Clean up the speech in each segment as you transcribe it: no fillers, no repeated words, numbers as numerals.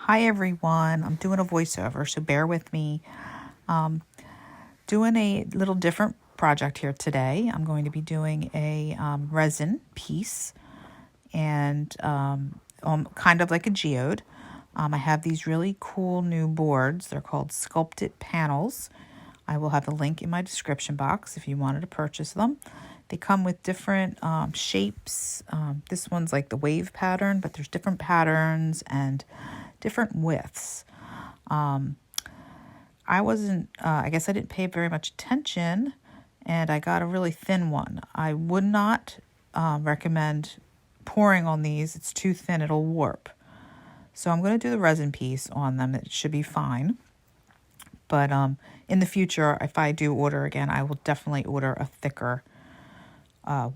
Hi everyone, I'm doing a voiceover, so bear with me. Doing a little different project here today. I'm going to be doing a resin piece and kind of like a geode. I have these really cool new boards. They're called sculpted panels. I will have the link in my description box if you wanted to purchase them. They come with different shapes. This one's like the wave pattern, but there's different patterns and different widths. I guess I didn't pay very much attention, and I got a really thin one. I would not recommend pouring on these. It's too thin, it'll warp. So I'm going to do the resin piece on them. It should be fine. But in the future, if I do order again, I will definitely order a thicker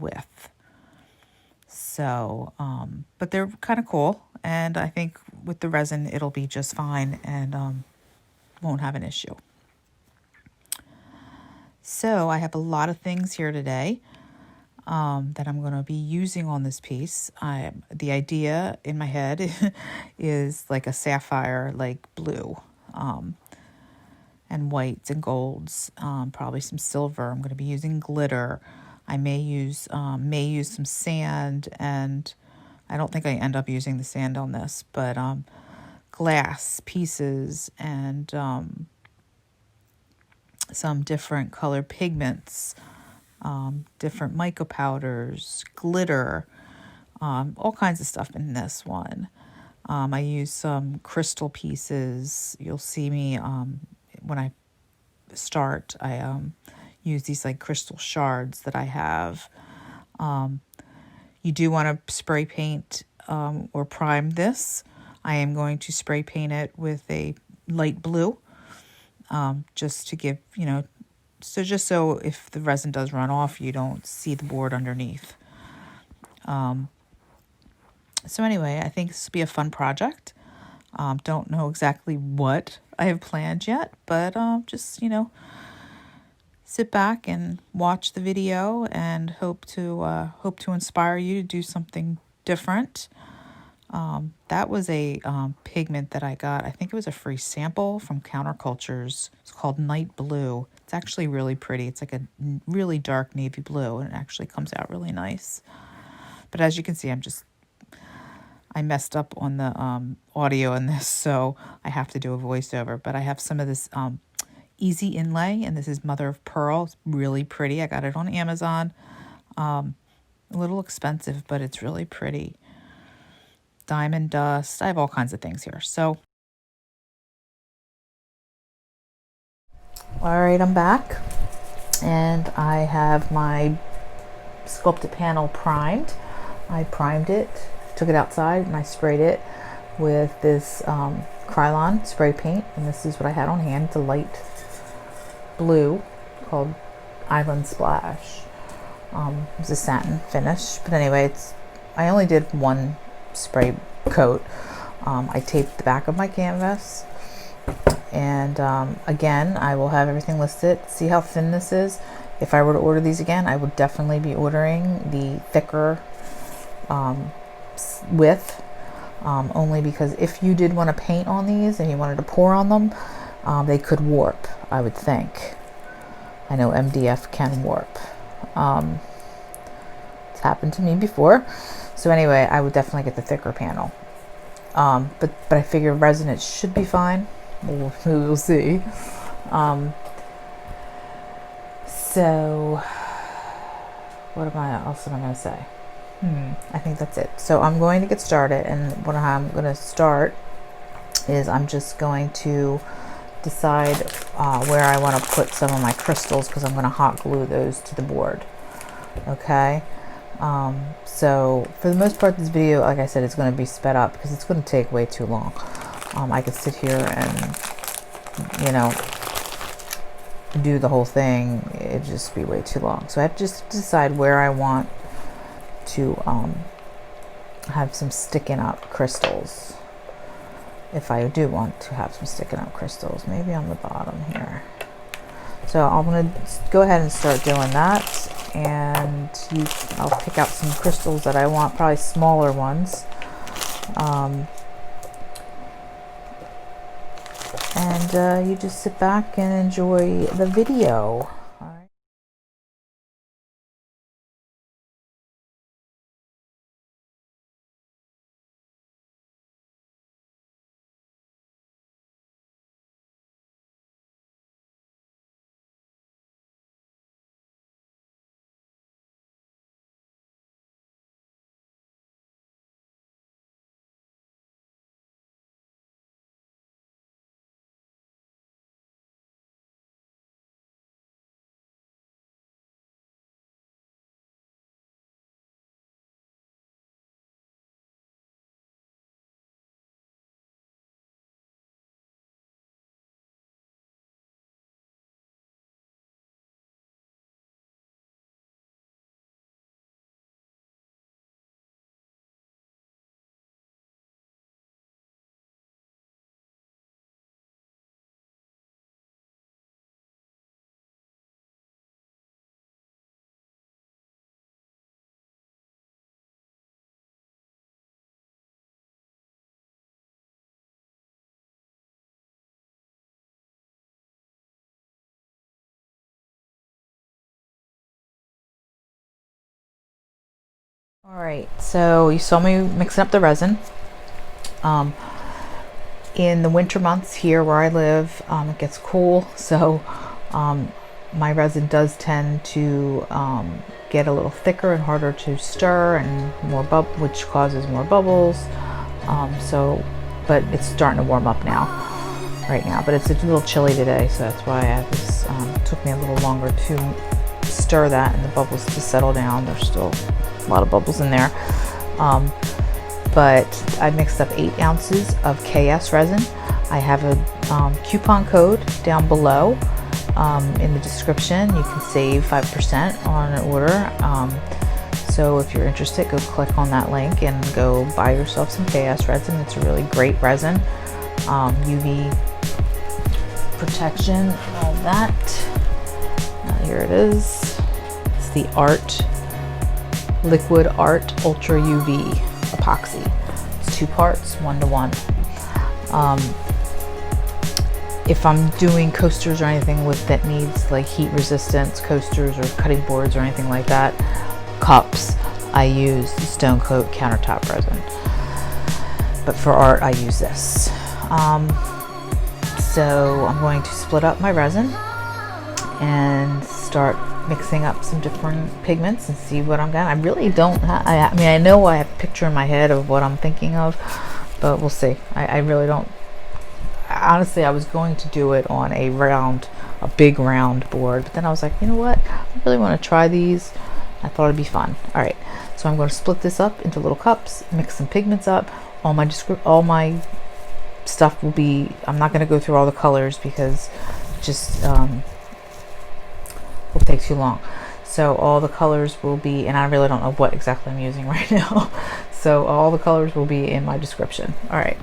width. So, but they're kind of cool. And I think with the resin, it'll be just fine and won't have an issue. So I have a lot of things here today that I'm going to be using on this piece. The idea in my head is like a sapphire, like blue, and whites and golds, probably some silver. I'm going to be using glitter. I may use some sand, and I don't think I end up using the sand on this, but glass pieces and some different color pigments, different mica powders, glitter, all kinds of stuff in this one. I use some crystal pieces. You'll see me when I start, I use these like crystal shards that I have. You do want to spray paint or prime this. I am going to spray paint it with a light blue, just to give, so if the resin does run off, you don't see the board underneath. So anyway, I think this will be a fun project. Don't know exactly what I have planned yet, but just, sit back and watch the video and hope to inspire you to do something different. That was a pigment that I got. I think it was a free sample from Countercultures. It's called Night Blue. It's actually really pretty. It's like a really dark navy blue, and it actually comes out really nice. But as you can see, I messed up on the audio in this, so I have to do a voiceover. But I have some of this easy inlay, and this is mother of pearl. It's really pretty. I got it on Amazon. A little expensive, but it's really pretty. Diamond dust. I have all kinds of things here. So, all right, I'm back, and I have my sculpted panel primed. I primed it, took it outside, and I sprayed it with this Krylon spray paint, and this is what I had on hand. It's a light blue called Island Splash. It's a satin finish, but anyway, I only did one spray coat. I taped the back of my canvas, and again, I will have everything listed. See how thin this is. If I were to order these again, I would definitely be ordering the thicker width, only because if you did want to paint on these and you wanted to pour on them, they could warp, I would think. I know MDF can warp. It's happened to me before. So anyway, I would definitely get the thicker panel. But I figure resin, it should be fine. We'll see. So what else am I going to say? I think that's it. So I'm going to get started, and what I'm going to start is I'm just going to decide where I want to put some of my crystals, because I'm going to hot glue those to the board. Okay. So for the most part, this video, like I said, it's going to be sped up because it's going to take way too long. I could sit here and, do the whole thing. It'd just be way too long. So I have to just decide where I want to have some sticking up crystals. If I do want to have some sticking up crystals, maybe on the bottom here. So I'm going to go ahead and start doing that, and I'll pick out some crystals that I want, probably smaller ones. and you just sit back and enjoy the video. All right. All right, so you saw me mixing up the resin. In the winter months here where I live, it gets cool, so my resin does tend to get a little thicker and harder to stir, and which causes more bubbles. But it's starting to warm up right now. But it's a little chilly today, so that's why it took me a little longer to stir that and the bubbles to settle down. There's still a lot of bubbles in there. But I mixed up 8 ounces of KS resin. I have a coupon code down below in the description. You can save 5% on an order. So if you're interested, go click on that link and go buy yourself some KS resin. It's a really great resin. UV protection and all that. Here it is. It's the Liquid Art Ultra UV epoxy. It's 2 parts, 1-to-1. If I'm doing coasters or anything that needs like heat resistance coasters or cutting boards or anything like that, cups, I use the Stone Coat countertop resin. But for art, I use this. So I'm going to split up my resin and start mixing up some different pigments and see what I'm getting. I really don't I mean, I know I have a picture in my head of what I'm thinking of, but we'll see. I really don't. Honestly, I was going to do it on a big round board, but then I was like, you know what? I really want to try these. I thought it'd be fun. All right, so I'm going to split this up into little cups, mix some pigments up. All my stuff will be. I'm not going to go through all the colors because just will take too long. So all the colors will be, and I really don't know what exactly I'm using right now. So all the colors will be in my description. All right.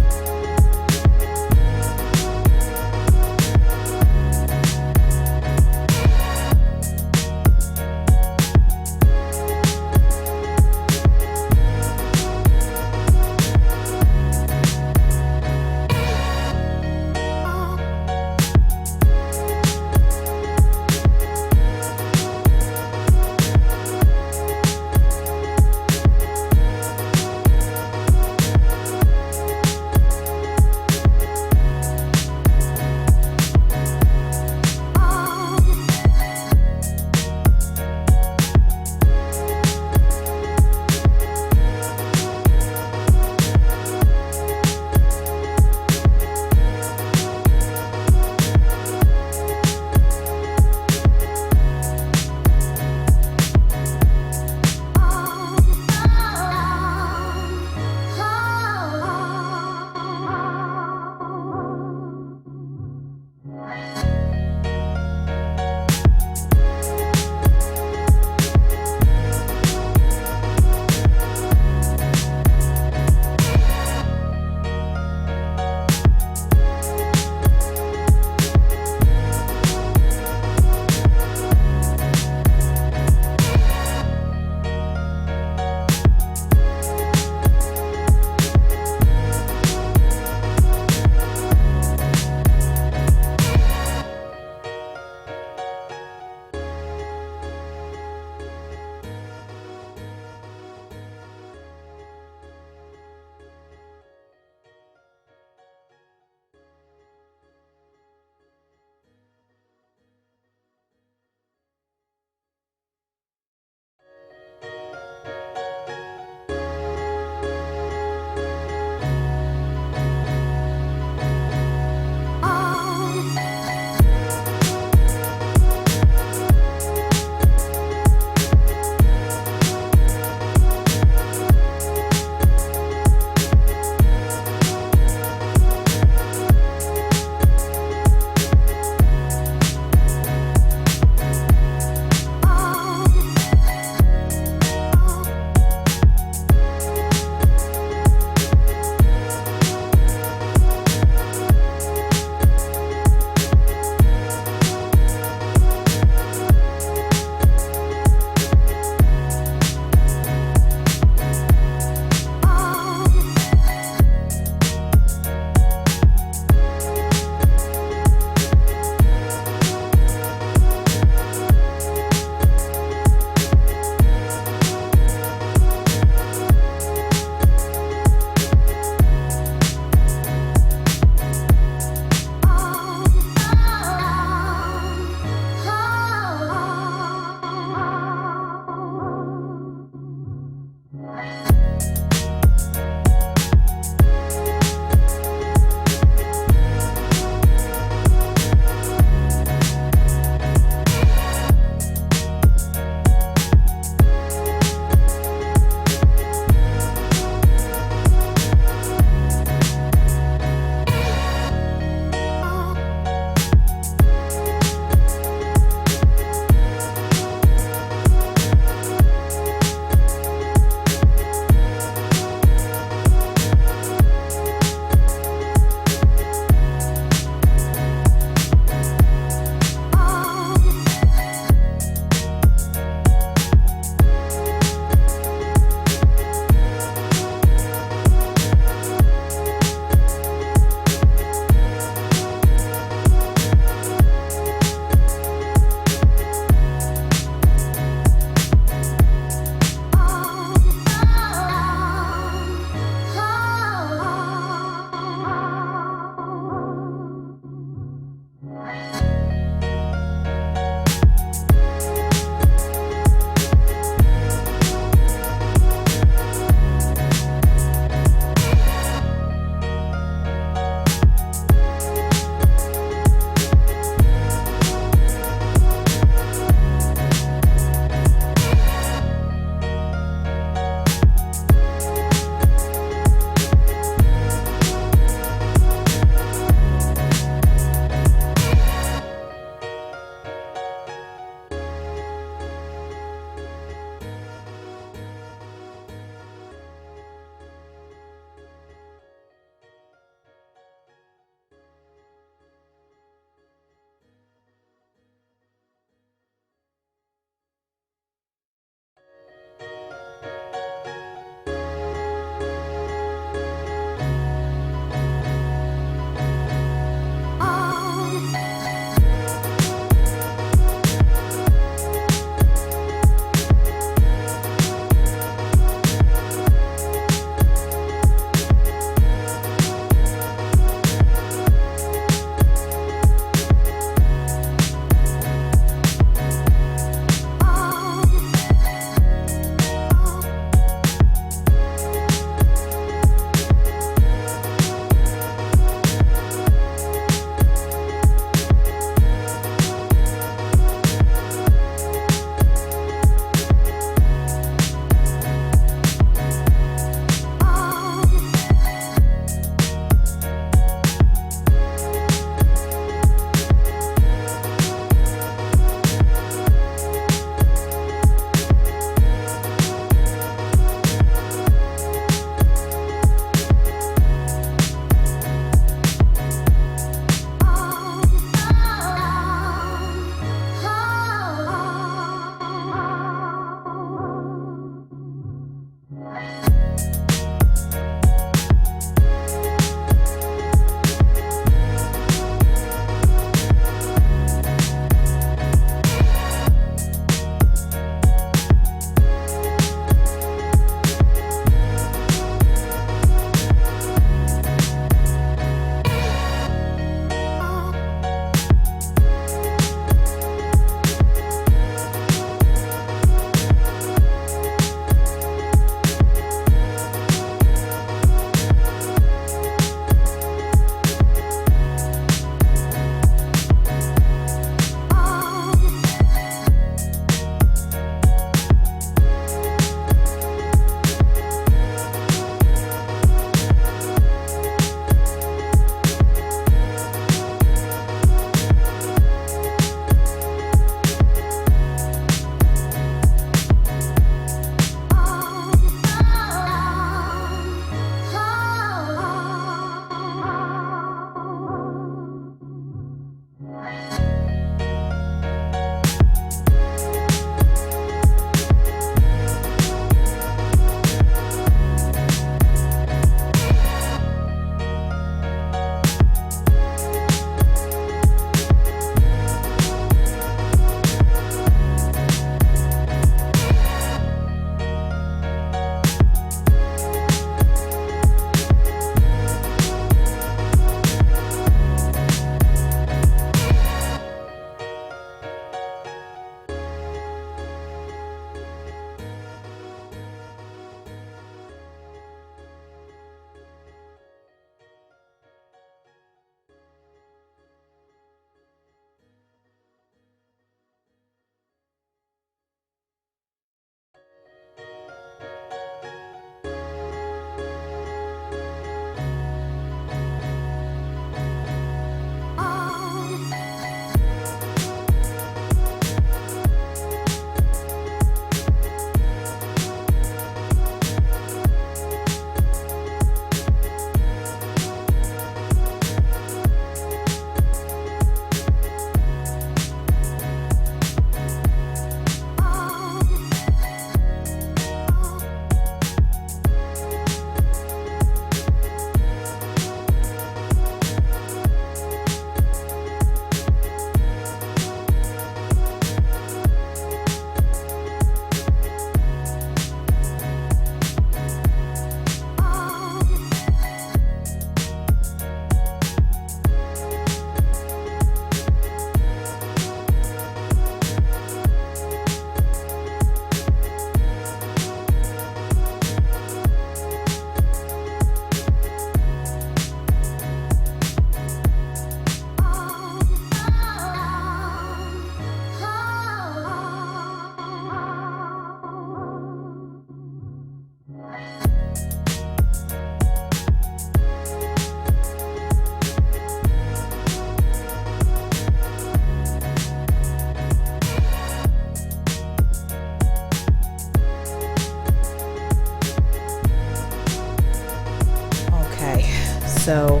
So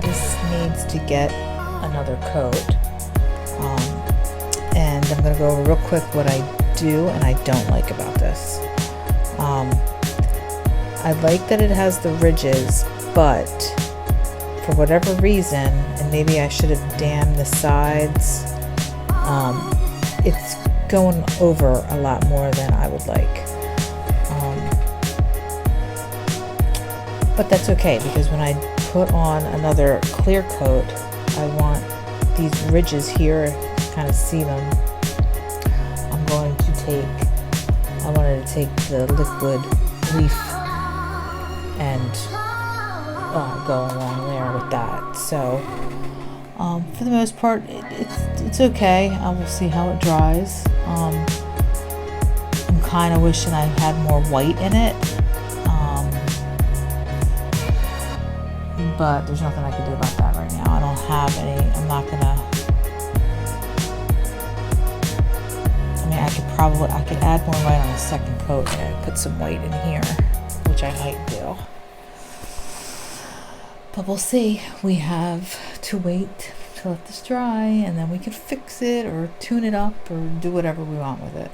this needs to get another coat. And I'm going to go over real quick what I do and I don't like about this. I like that it has the ridges, but for whatever reason, and maybe I should have dammed the sides, it's going over a lot more than I would like. But that's okay, because when I put on another clear coat, I want these ridges here, kind of see them. I wanted to take the liquid leaf and go along there with that. So for the most part, it's okay. I will see how it dries. I'm kind of wishing I had more white in it, but there's nothing I can do about that right now. I don't have any. I'm not gonna. I could add more white on the second coat and put some white in here, which I might do. But we'll see. We have to wait to let this dry, and then we can fix it or tune it up or do whatever we want with it.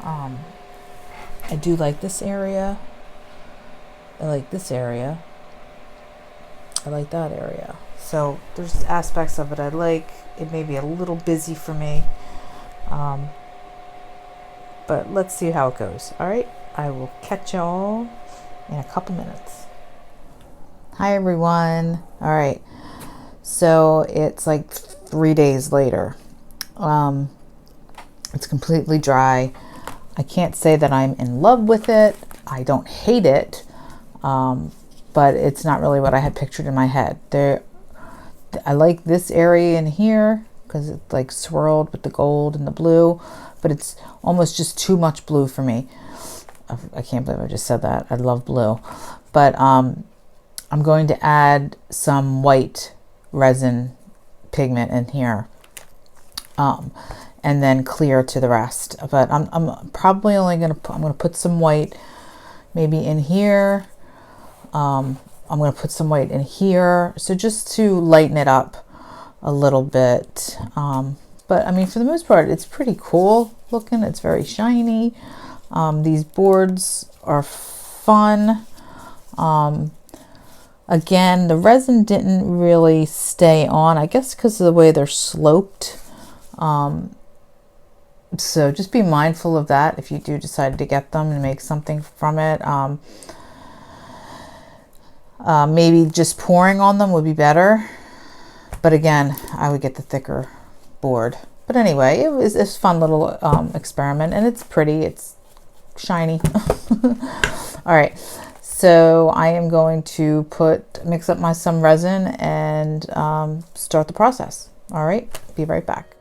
I do like this area. I like this area. I like that area. So there's aspects of it I like. It may be a little busy for me. But let's see how it goes. All right, I will catch y'all in a couple minutes. Hi everyone. All right, so it's like 3 days later. It's completely dry. I can't say that I'm in love with it. I don't hate it, but it's not really what I had pictured in my head. I like this area in here because it's like swirled with the gold and the blue, but it's almost just too much blue for me. I can't believe I just said that. I love blue. But I'm going to add some white resin pigment in here, and then clear to the rest. But I'm probably only going to put some white maybe in here. I'm going to put some white in here. So just to lighten it up a little bit. But I mean, for the most part, it's pretty cool looking. It's very shiny. These boards are fun. Again, the resin didn't really stay on, I guess because of the way they're sloped. So just be mindful of that if you do decide to get them and make something from it. Maybe just pouring on them would be better. But again, I would get the thicker board. But anyway, it was a fun little experiment, and it's pretty. It's shiny. All right, so I am going to mix up some resin and start the process. All right, be right back.